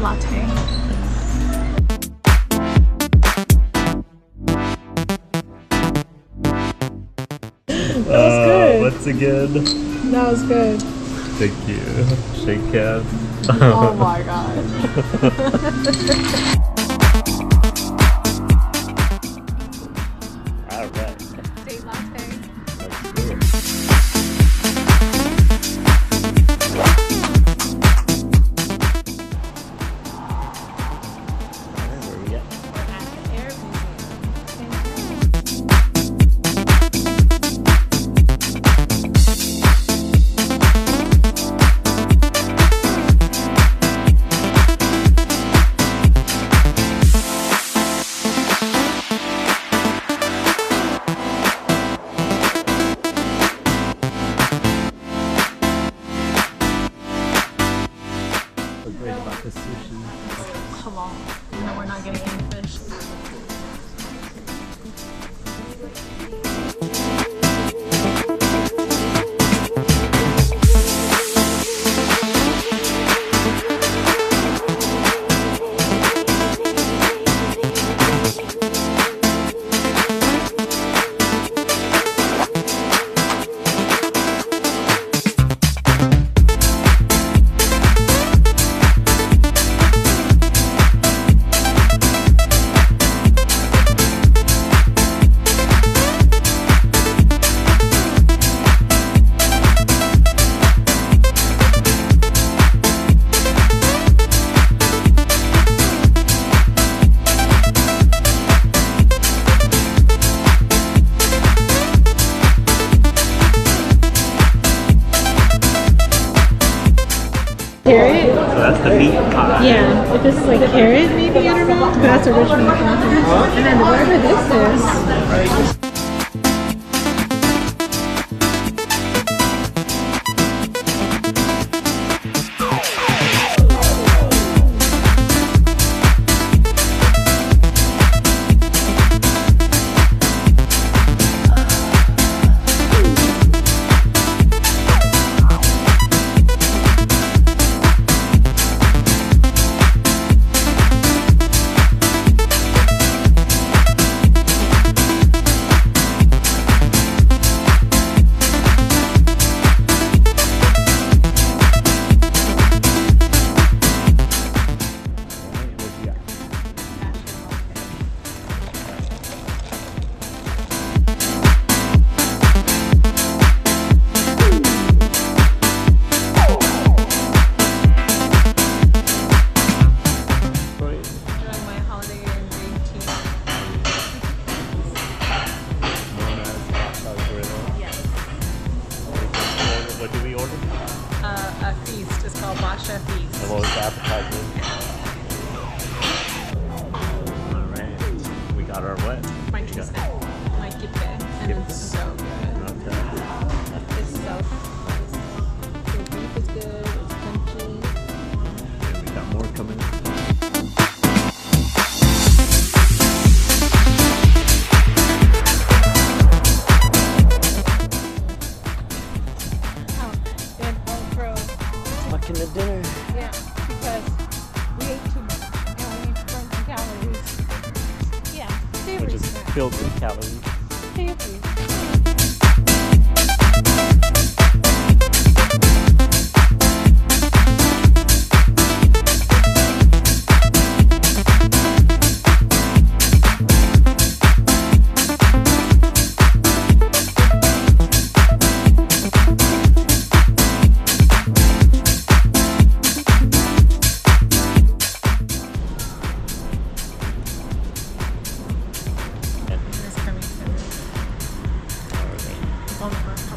latte. That was good. Once again. That was good. Thank you. Shake hands. Oh my god. Alright. Date latte. Let's do it. Alright, where we at? We're at the Air What's great about this sushi? Come on. No, we're not getting any fish. Carrot? So that's the meat pie. Yeah, if it's like carrot, maybe, I don't know. But that's original. And then whatever this is. What do we order? A feast. It's called Basha Feast. And what was the appetizer? Alright. We got our what? My trisket. My kippe. And it's so good. Okay. It's so nice. The beef is good. It's crunchy. And we got more coming. Fucking the dinner. Yeah, because we ate too much and we need to burn some calories. Yeah, savory Which is snack. filled with calories. Savory.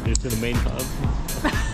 Here's to the main hub.